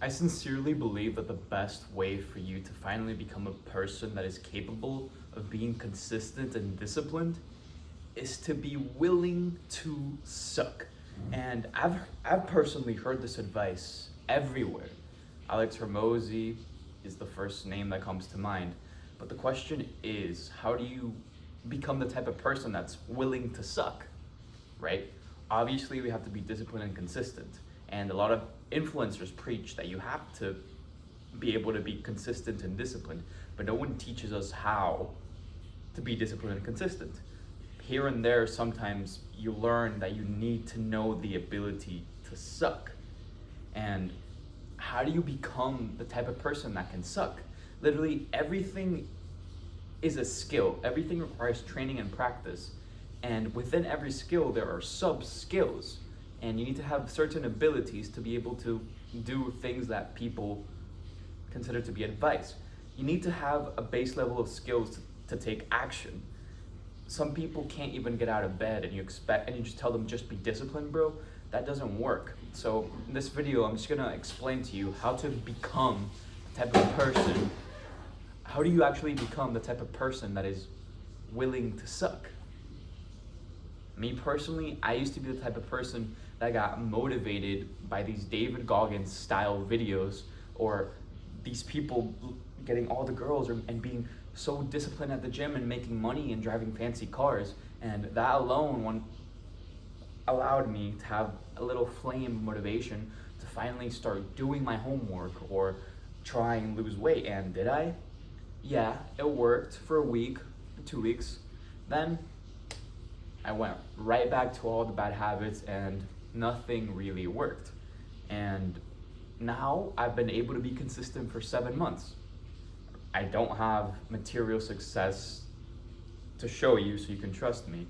I sincerely believe that the best way for you to finally become a person that is capable of being consistent and disciplined is to be willing to suck. And I've personally heard this advice everywhere. Alex Hormozy is the first name that comes to mind. But the question is, how do you become the type of person that's willing to suck, right? Obviously, we have to be disciplined and consistent. And a lot of influencers preach that you have to be able to be consistent and disciplined, but no one teaches us how to be disciplined and consistent. Here and there, sometimes you learn that you need to know the ability to suck. And how do you become the type of person that can suck? Literally everything is a skill. Everything requires training and practice. And within every skill, there are sub-skills. And you need to have certain abilities to be able to do things that people consider to be advice. You need to have a base level of skills to take action. Some people can't even get out of bed and you just tell them just be disciplined, bro. That doesn't work. So in this video, I'm just gonna explain to you how to become the type of person. How do you actually become the type of person that is willing to suck? Me personally, I used to be the type of person that got motivated by these David Goggins style videos, or these people getting all the girls and being so disciplined at the gym and making money and driving fancy cars. And that alone allowed me to have a little flame of motivation to finally start doing my homework or try and lose weight. And did I? Yeah, it worked for a week, 2 weeks. Then I went right back to all the bad habits and nothing really worked. And now I've been able to be consistent for 7 months. I don't have material success to show you so you can trust me.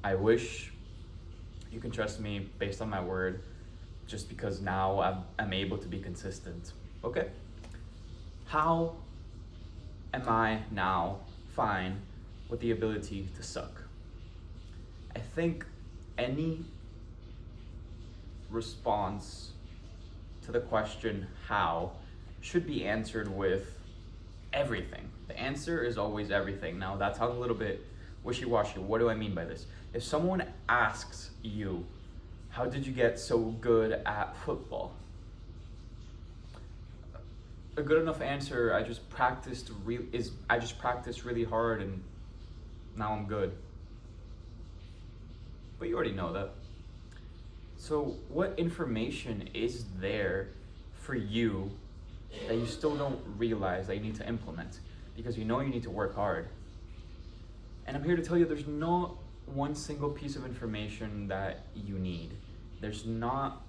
I wish you can trust me based on my word, just because now I'm able to be consistent. Okay? How am I now fine with the ability to suck? I think any response to the question how should be answered with everything. The answer is always everything. Now that sounds a little bit wishy-washy. What do I mean by this? If someone asks you, how did you get so good at football? A good enough answer, I just practiced really hard and now I'm good. But you already know that. So what information is there for you that you still don't realize that you need to implement? Because you know you need to work hard. And I'm here to tell you there's not one single piece of information that you need. There's not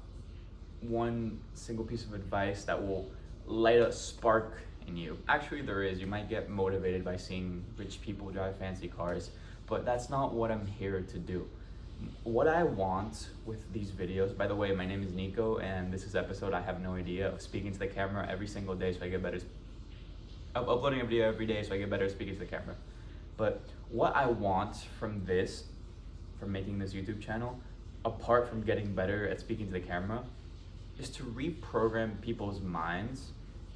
one single piece of advice that will light a spark in you. Actually, there is. You might get motivated by seeing rich people drive fancy cars, but that's not what I'm here to do. What I want with these videos, by the way, my name is Nico, and this is episode I have no idea of speaking to the camera every single day so I get better. I'm uploading a video every day so I get better at speaking to the camera. But what I want from making this YouTube channel, apart from getting better at speaking to the camera, is to reprogram people's minds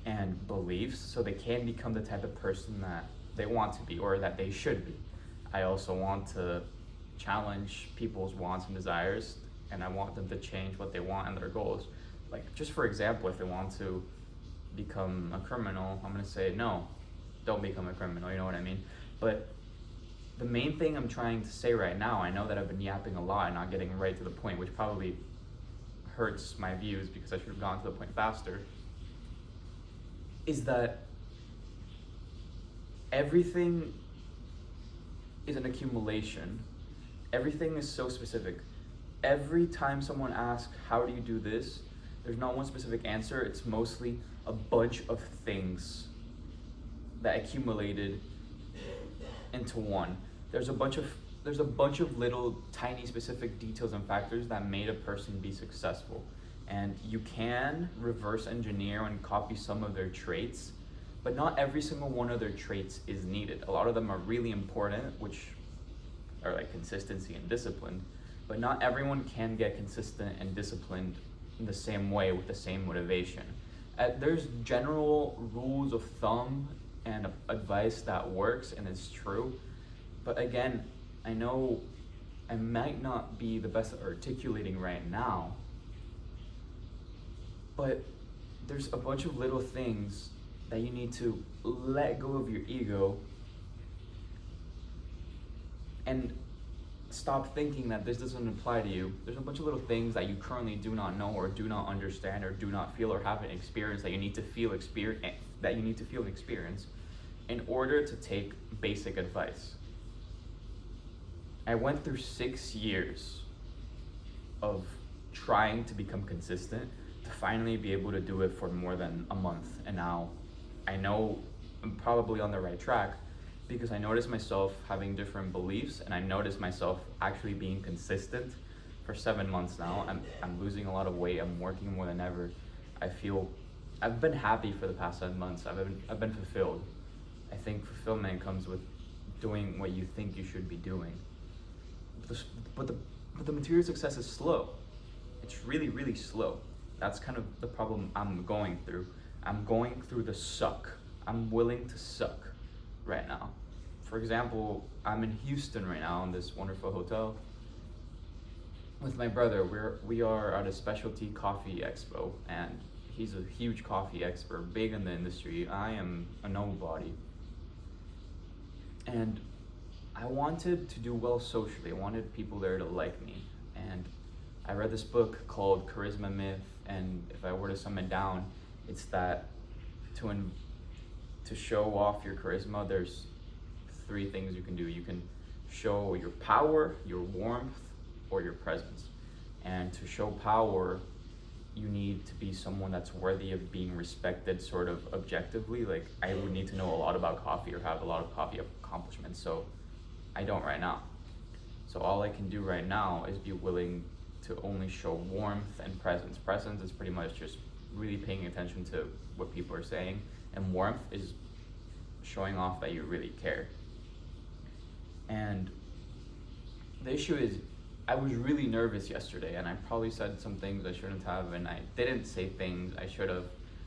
and beliefs so they can become the type of person that they want to be or that they should be. I also want to challenge people's wants and desires, and I want them to change what they want and their goals. Like, just for example, if they want to become a criminal, I'm gonna say, no, don't become a criminal, you know what I mean? But the main thing I'm trying to say right now, I know that I've been yapping a lot and not getting right to the point, which probably hurts my views because I should have gone to the point faster, is that everything is an accumulation. Everything is so specific. Every time someone asks, how do you do this? There's not one specific answer. It's mostly a bunch of things that accumulated into one. There's a bunch of little tiny specific details and factors that made a person be successful. And you can reverse engineer and copy some of their traits, but not every single one of their traits is needed. A lot of them are really important, which are like consistency and discipline, but not everyone can get consistent and disciplined in the same way with the same motivation. There's general rules of thumb and advice that works and is true, but again, I know I might not be the best at articulating right now, but there's a bunch of little things that you need to let go of your ego and stop thinking that this doesn't apply to you. There's a bunch of little things that you currently do not know or do not understand or do not feel or haven't experienced that you need to feel and experience in order to take basic advice. I went through 6 years of trying to become consistent to finally be able to do it for more than a month, and now I know I'm probably on the right track, because I noticed myself having different beliefs, and I noticed myself actually being consistent for 7 months now. I'm losing a lot of weight. I'm working more than ever. I've been happy for the past 7 months. I've been fulfilled. I think fulfillment comes with doing what you think you should be doing. But the material success is slow. It's really, really slow. That's kind of the problem I'm going through. I'm going through the suck. I'm willing to suck right now. For example, I'm in Houston right now in this wonderful hotel with my brother. We are at a specialty coffee expo, and he's a huge coffee expert, big in the industry. I am a nobody. And I wanted to do well socially. I wanted people there to like me. And I read this book called Charisma Myth, and if I were to sum it down, it's that to show off your charisma, there's 3 things you can do. You can show your power, your warmth, or your presence. And to show power, you need to be someone that's worthy of being respected sort of objectively. Like, I would need to know a lot about coffee or have a lot of coffee accomplishments, so I don't right now. So all I can do right now is be willing to only show warmth and presence. Presence is pretty much just really paying attention to what people are saying, and warmth is showing off that you really care. And the issue is, I was really nervous yesterday, and I probably said some things I shouldn't have, and I didn't say things I should have.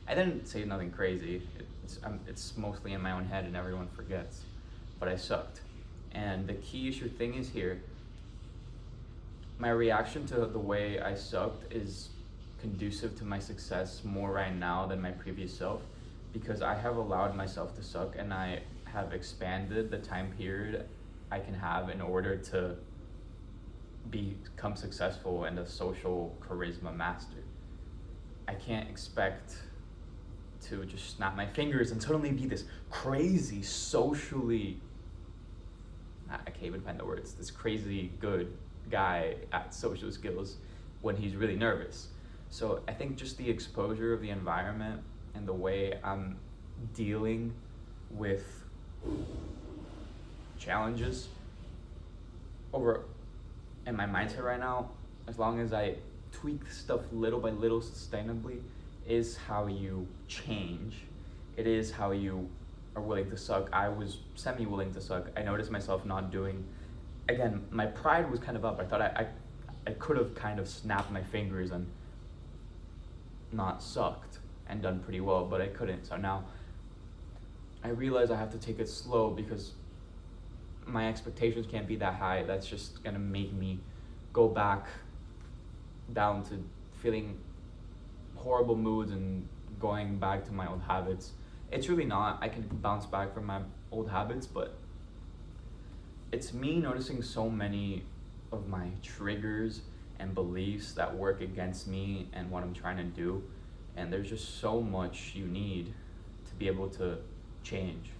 I didn't say nothing crazy. It's mostly in my own head, and everyone forgets. But I sucked. And the key issue thing is here, my reaction to the way I sucked is conducive to my success more right now than my previous self, because I have allowed myself to suck, and I have expanded the time period I can have in order to become successful and a social charisma master. I can't expect to just snap my fingers and suddenly be this crazy socially, I can't even find the words, this crazy good guy at social skills when he's really nervous. So I think just the exposure of the environment and the way I'm dealing with challenges over in my mindset right now, as long as I tweak stuff little by little sustainably, is how you change. It is how you are willing to suck. I was semi-willing to suck. I noticed myself not doing, again, my pride was kind of up. I thought I could have kind of snapped my fingers and not sucked and done pretty well, but I couldn't. So now I realize I have to take it slow, because my expectations can't be that high. That's just gonna make me go back down to feeling horrible moods and going back to my old habits. It's really not. I can bounce back from my old habits, but it's me noticing so many of my triggers and beliefs that work against me and what I'm trying to do. And there's just so much you need to be able to change.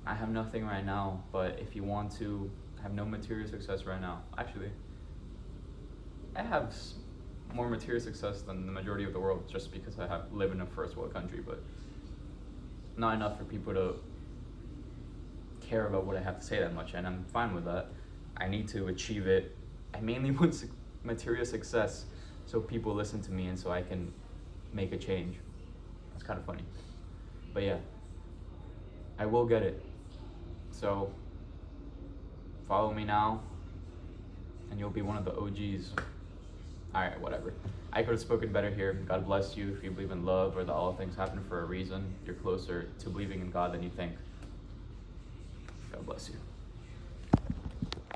I have nothing right now, but if you want to have no material success right now, actually, I have more material success than the majority of the world, just because I live in a first world country, but not enough for people to care about what I have to say that much, and I'm fine with that. I need to achieve it. I mainly want material success so people listen to me and so I can make a change. It's kind of funny, but yeah, I will get it. So follow me now and you'll be one of the OGs. All right, whatever. I could have spoken better here. God bless you. If you believe in love or that all things happen for a reason, you're closer to believing in God than you think. God bless you.